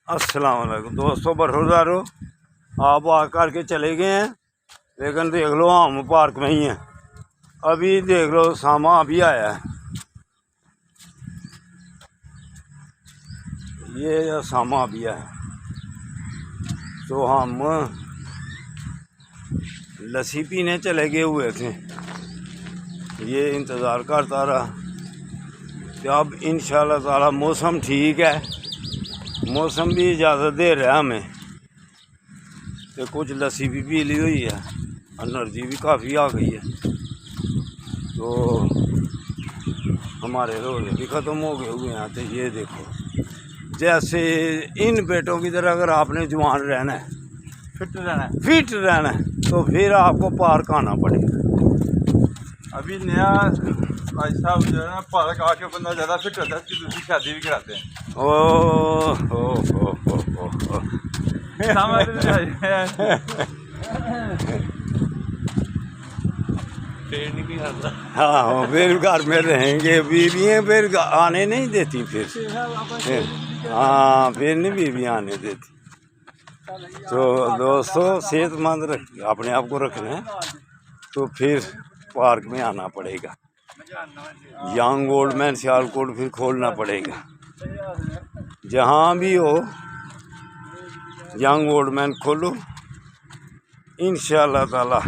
अस्सलाम वालेकुम दोस्तों, बरखुरदारो आप आ करके चले गए हैं, लेकिन देख लो हम पार्क में ही हैं। अभी देख लो सामा अभी आया है, ये सामा अभी आया। तो हम लस्सी पीने चले गए हुए थे, ये इंतज़ार करता रहा कि अब इंशाअल्लाह ताला मौसम ठीक है, मौसम भी इजाज़त दे रहा है हमें, तो कुछ लस्सी भी पी ली हुई है, एनर्जी भी काफ़ी आ गई है। तो हमारे रोज़े भी ख़त्म हो गए हुए हैं। तो ये देखो, जैसे इन पेटों की तरह अगर आपने जवान रहना है, फिट रहना है तो फिर आपको पार्क आना पड़ेगा। अभी नया भाई साहब जो है ना, पार्क आके बंदा ज़्यादा फिट होता है, उसकी दूसरी शादी भी कराते हैं। हाँ, फिर घर में रहेंगे, बीवियाँ फिर आने नहीं देती, फिर हाँ फिर नहीं बीवी आने देती। तो दोस्तों, सेहतमंद अपने आप को रखना है तो फिर पार्क में आना पड़ेगा। यंग ओल्ड मैन सियालकोट फिर खोलना पड़ेगा, जहाँ भी हो यंग ओल्ड मैन खोलो, इंशाअल्लाह ताला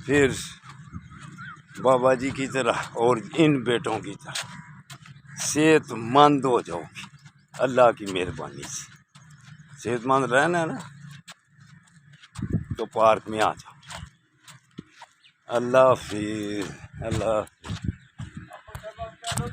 फिर बाबा जी की तरह और इन बेटों की तरह सेहतमंद हो जाओगी। अल्लाह की मेहरबानी से सेहतमंद रहना है ना, तो पार्क में आ जाओ। अल्लाह हाफिज़, अल्लाह।